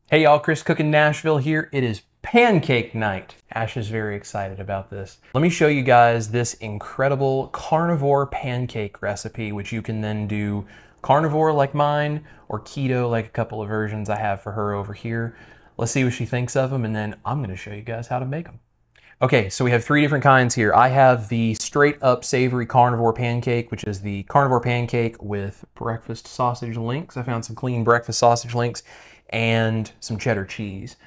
Hey y'all, Chris cooking Nashville here. It is pancake night. Ash is very excited about this. Let me show you guys this incredible carnivore pancake recipe, which you can then do carnivore like mine or keto like a couple of versions I have for her over here. Let's see what she thinks of them, and then I'm gonna show you guys how to make them. Okay, so we have three different kinds here. I have the straight up savory carnivore pancake, which is the carnivore pancake with breakfast sausage links. I found some clean breakfast sausage links and some cheddar cheese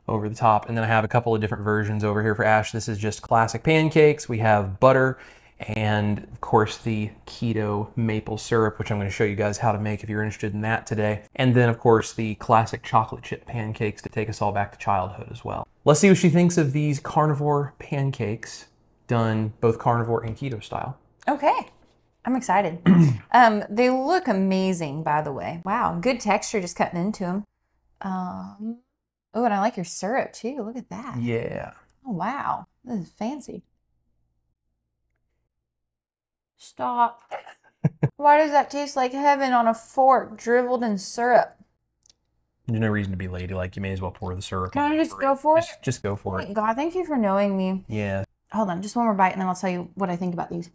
over the top. And then I have a couple of different versions over here for Ash. This is just classic pancakes. We have butter and of course the keto maple syrup, which I'm going to show you guys how to make if you're interested in that today. And then of course the classic chocolate chip pancakes to take us all back to childhood as well. Let's see what she thinks of these carnivore pancakes done both carnivore and keto style. Okay. I'm excited. They look amazing, by the way. Wow, good texture just cutting into them. Oh, and I like your syrup too. Look at that. Yeah. Oh, wow. This is fancy. Stop. Why does that taste like heaven on a fork dribbled in syrup? There's no reason to be ladylike. You may as well pour the syrup. Can I just go for it? Just go for it. God, thank you for knowing me. Yeah. Hold on, just one more bite and then I'll tell you what I think about these.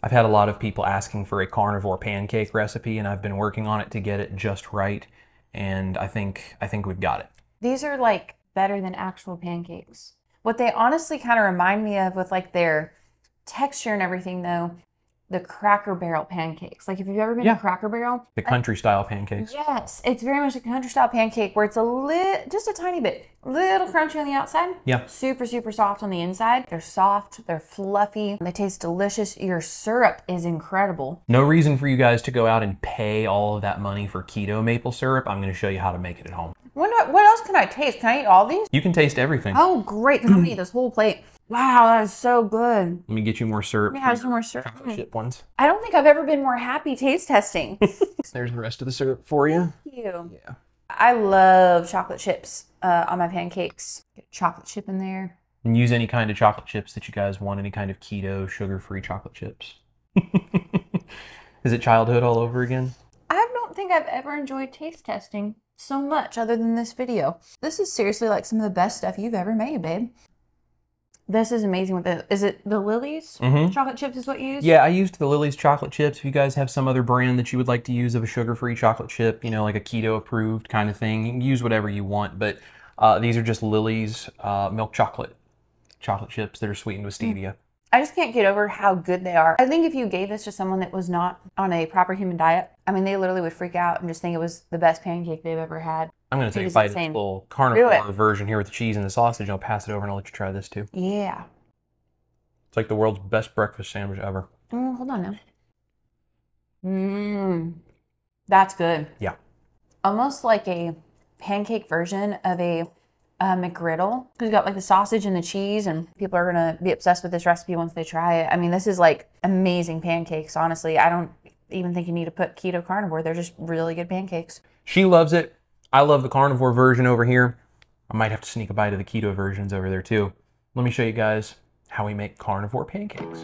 I've had a lot of people asking for a carnivore pancake recipe, and I've been working on it to get it just right. And I think we've got it. These are like better than actual pancakes. What they honestly kind of remind me of with like their texture and everything though, the Cracker Barrel pancakes. Like if you've ever been to Cracker Barrel. The country style pancakes. Yes, it's very much a country style pancake where it's just a tiny bit, little crunchy on the outside. Yeah. Super, super soft on the inside. They're soft, they're fluffy, they taste delicious. Your syrup is incredible. No reason for you guys to go out and pay all of that money for keto maple syrup. I'm going to show you how to make it at home. What else can I taste? Can I eat all these? You can taste everything. Oh, great. I'm going to eat this whole plate. Wow, that is so good. Let me get you more syrup. Yeah, some more syrup. Chocolate chip ones. I don't think I've ever been more happy taste testing. There's the rest of the syrup for you. Thank you. Yeah. I love chocolate chips on my pancakes. Get a chocolate chip in there. And use any kind of chocolate chips that you guys want, any kind of keto, sugar-free chocolate chips. Is it childhood all over again? I don't think I've ever enjoyed taste testing so much other than this video. This is seriously like some of the best stuff you've ever made, babe. This is amazing with the, is it the Lily's chocolate chips is what you use? Yeah, I used the Lily's chocolate chips. If you guys have some other brand that you would like to use of a sugar-free chocolate chip, you know, like a keto approved kind of thing, you can use whatever you want. But these are just Lily's milk chocolate chips that are sweetened with stevia. I just can't get over how good they are. I think if you gave this to someone that was not on a proper human diet, I mean, they literally would freak out and just think it was the best pancake they've ever had. I'm going to take a bite of the full carnivore version here with the cheese and the sausage. I'll pass it over and I'll let you try this too. Yeah. It's like the world's best breakfast sandwich ever. Hold on now. That's good. Yeah. Almost like a pancake version of a McGriddle. It's got like the sausage and the cheese, and people are going to be obsessed with this recipe once they try it. I mean, this is like amazing pancakes, honestly. I don't even think you need to put keto carnivore. They're just really good pancakes. She loves it. I love the carnivore version over here. I might have to sneak a bite of the keto versions over there too. Let me show you guys how we make carnivore pancakes.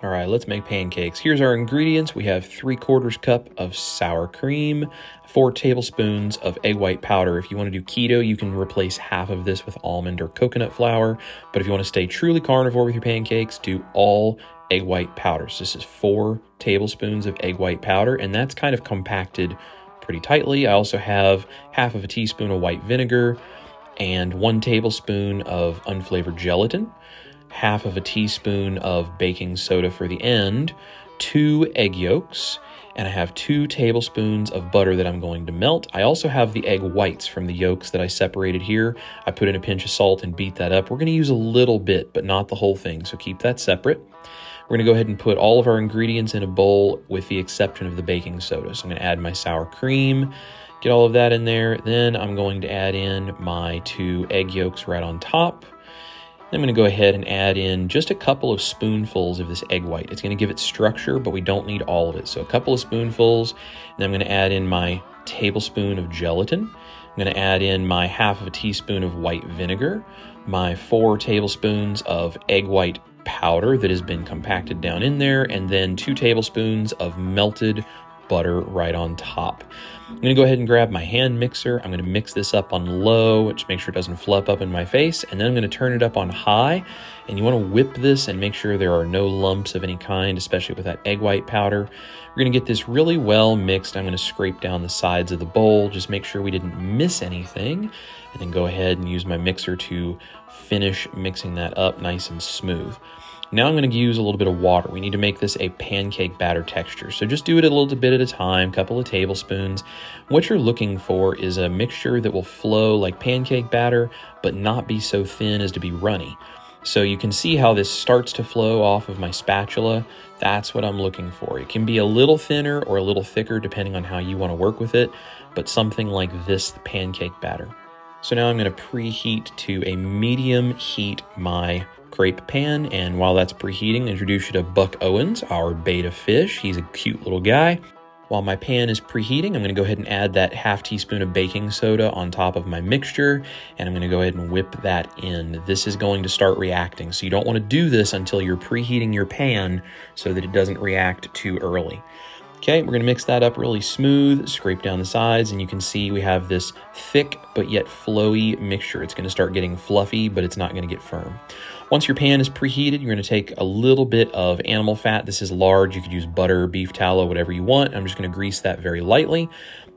All right, let's make pancakes. Here's our ingredients. We have 3/4 cup of sour cream, 4 tablespoons of egg white powder. If you want to do keto, you can replace half of this with almond or coconut flour. But if you want to stay truly carnivore with your pancakes, do all egg white powders. This is 4 tablespoons of egg white powder, and that's kind of compacted pretty tightly. I also have half of a teaspoon of white vinegar and 1 tablespoon of unflavored gelatin, half of a teaspoon of baking soda for the end, 2 egg yolks, and I have 2 tablespoons of butter that I'm going to melt. I also have the egg whites from the yolks that I separated here. I put in a pinch of salt and beat that up. We're going to use a little bit, but not the whole thing, so keep that separate. We're going to go ahead and put all of our ingredients in a bowl with the exception of the baking soda. So I'm going to add my sour cream, get all of that in there. Then I'm going to add in my 2 egg yolks right on top. Then I'm going to go ahead and add in just a couple of spoonfuls of this egg white. It's going to give it structure, but we don't need all of it. So a couple of spoonfuls. And then I'm going to add in my tablespoon of gelatin. I'm going to add in my half of a teaspoon of white vinegar, my 4 tablespoons of egg white powder that has been compacted down in there, and then 2 tablespoons of melted butter right on top. I'm going to go ahead and grab my hand mixer. I'm going to mix this up on low, just make sure it doesn't fluff up in my face. And then I'm going to turn it up on high. And you want to whip this and make sure there are no lumps of any kind, especially with that egg white powder. We're going to get this really well mixed. I'm going to scrape down the sides of the bowl, just make sure we didn't miss anything. And then go ahead and use my mixer to finish mixing that up nice and smooth. Now I'm going to use a little bit of water. We need to make this a pancake batter texture. So just do it a little bit at a time, a couple of tablespoons. What you're looking for is a mixture that will flow like pancake batter, but not be so thin as to be runny. So you can see how this starts to flow off of my spatula. That's what I'm looking for. It can be a little thinner or a little thicker depending on how you want to work with it, but something like this, the pancake batter. So now I'm going to preheat to a medium heat my crepe pan, and while that's preheating, introduce you to Buck Owens, our beta fish. He's a cute little guy. While my pan is preheating, I'm going to go ahead and add that half teaspoon of baking soda on top of my mixture, and I'm going to go ahead and whip that in. This is going to start reacting, so you don't want to do this until you're preheating your pan so that it doesn't react too early. Okay, we're going to mix that up really smooth, scrape down the sides, and you can see we have this thick but yet flowy mixture. It's going to start getting fluffy, but it's not going to get firm. Once your pan is preheated, you're going to take a little bit of animal fat. This is large. You could use butter, beef tallow, whatever you want. I'm just going to grease that very lightly.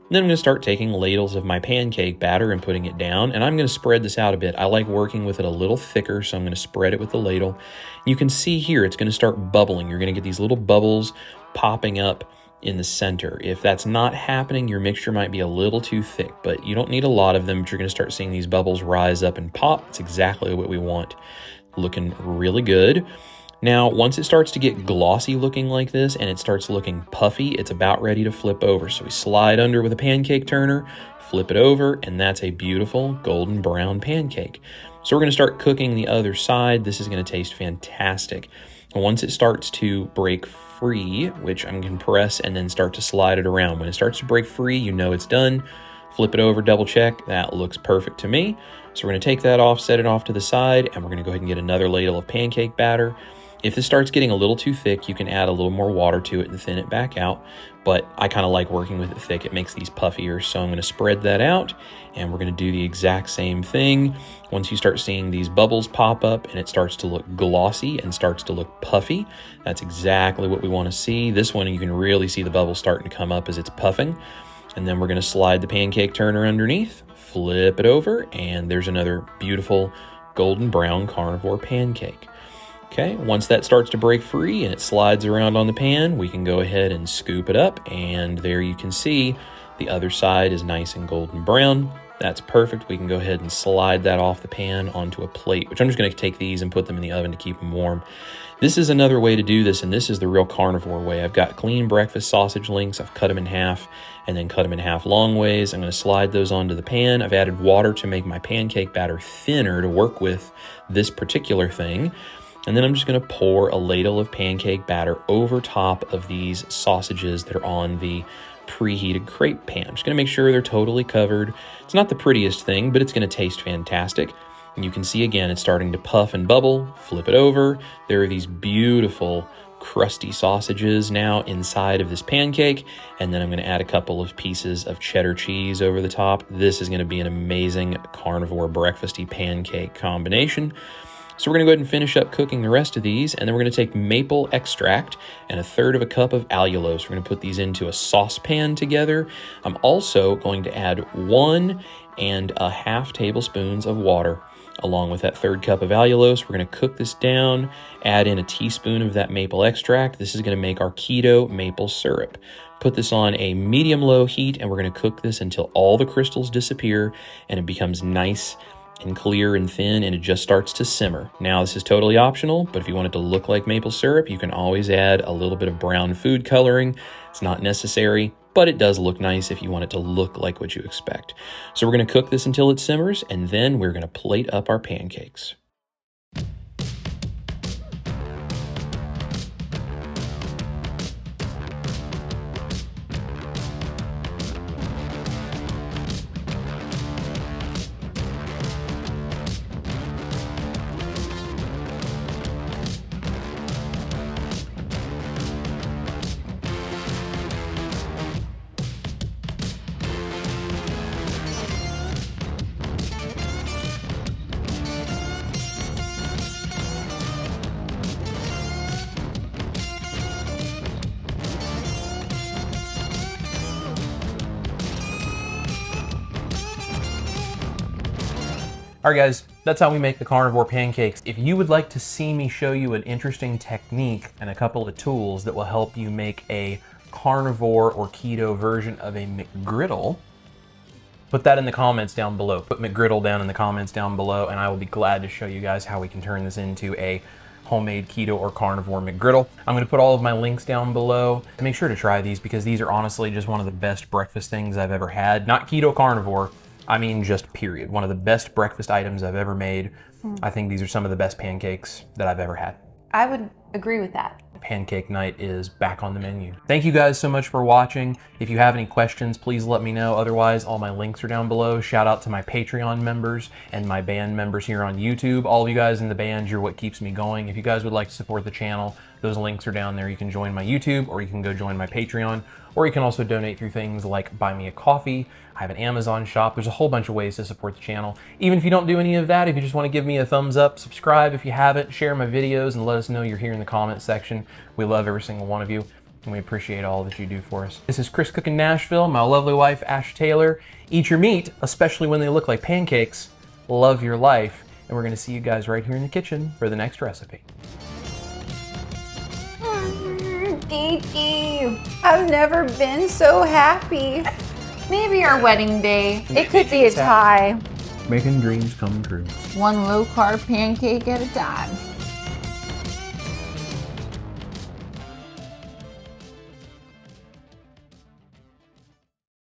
Then I'm going to start taking ladles of my pancake batter and putting it down, and I'm going to spread this out a bit. I like working with it a little thicker, so I'm going to spread it with the ladle. You can see here it's going to start bubbling. You're going to get these little bubbles popping up in the center. If that's not happening, your mixture might be a little too thick, but you don't need a lot of them, but you're going to start seeing these bubbles rise up and pop. It's exactly what we want. Looking really good. Now, once it starts to get glossy looking like this and it starts looking puffy, it's about ready to flip over. So we slide under with a pancake turner, flip it over, and that's a beautiful golden brown pancake. So we're going to start cooking the other side. This is going to taste fantastic. And once it starts to break free, which I'm going to press and then start to slide it around. When it starts to break free, you know it's done. Flip it over, double check. That looks perfect to me. So we're going to take that off, set it off to the side, and we're going to go ahead and get another ladle of pancake batter. If this starts getting a little too thick, you can add a little more water to it and thin it back out. But I kind of like working with it thick. It makes these puffier. So I'm going to spread that out, and we're going to do the exact same thing. Once you start seeing these bubbles pop up and it starts to look glossy and starts to look puffy, that's exactly what we want to see. This one, you can really see the bubbles starting to come up as it's puffing. And then we're going to slide the pancake turner underneath, flip it over, and there's another beautiful golden brown carnivore pancake. Okay, once that starts to break free and it slides around on the pan, we can go ahead and scoop it up, and there you can see the other side is nice and golden brown. That's perfect. We can go ahead and slide that off the pan onto a plate, which I'm just going to take these and put them in the oven to keep them warm. This is another way to do this, and this is the real carnivore way. I've got clean breakfast sausage links. I've cut them in half and then cut them in half long ways. I'm going to slide those onto the pan. I've added water to make my pancake batter thinner to work with this particular thing. And then I'm just going to pour a ladle of pancake batter over top of these sausages that are on the preheated crepe pan. I'm just going to make sure they're totally covered. It's not the prettiest thing, but it's going to taste fantastic. And you can see again, it's starting to puff and bubble. Flip it over. There are these beautiful crusty sausages now inside of this pancake. And then I'm going to add a couple of pieces of cheddar cheese over the top. This is going to be an amazing carnivore breakfasty pancake combination. So we're going to go ahead and finish up cooking the rest of these, and then we're going to take maple extract and 1/3 cup of allulose. We're going to put these into a saucepan together. I'm also going to add 1 1/2 tablespoons of water along with that 1/3 cup of allulose. We're going to cook this down, add in a teaspoon of that maple extract. This is going to make our keto maple syrup. Put this on a medium-low heat, and we're going to cook this until all the crystals disappear and it becomes nice and clear and thin, and it just starts to simmer. Now, this is totally optional, but if you want it to look like maple syrup, you can always add a little bit of brown food coloring. It's not necessary, but it does look nice if you want it to look like what you expect. So we're going to cook this until it simmers, and then we're going to plate up our pancakes. All right, guys, that's how we make the carnivore pancakes. If you would like to see me show you an interesting technique and a couple of tools that will help you make a carnivore or keto version of a McGriddle, put that in the comments down below. Put McGriddle down in the comments down below, and I will be glad to show you guys how we can turn this into a homemade keto or carnivore McGriddle. I'm gonna put all of my links down below. Make sure to try these because these are honestly just one of the best breakfast things I've ever had. Not keto carnivore, I mean just period. One of the best breakfast items I've ever made. I think these are some of the best pancakes that I've ever had. I would agree with that. Pancake night is back on the menu. Thank you guys so much for watching. If you have any questions, please let me know. Otherwise, all my links are down below. Shout out to my Patreon members and my band members here on YouTube. All of you guys in the band, you're what keeps me going. If you guys would like to support the channel, those links are down there. You can join my YouTube, or you can go join my Patreon, or you can also donate through things like Buy Me a Coffee. I have an Amazon shop. There's a whole bunch of ways to support the channel. Even if you don't do any of that, if you just want to give me a thumbs up, subscribe if you haven't, share my videos, and let us know you're here in the comment section. We love every single one of you, and we appreciate all that you do for us. This is Chris cooking Nashville, my lovely wife, Ash Taylor. Eat your meat, especially when they look like pancakes. Love your life, and we're gonna see you guys right here in the kitchen for the next recipe. Kiki, I've never been so happy. Maybe our wedding day. It could be a tie. Making dreams come true. One low-carb pancake at a time.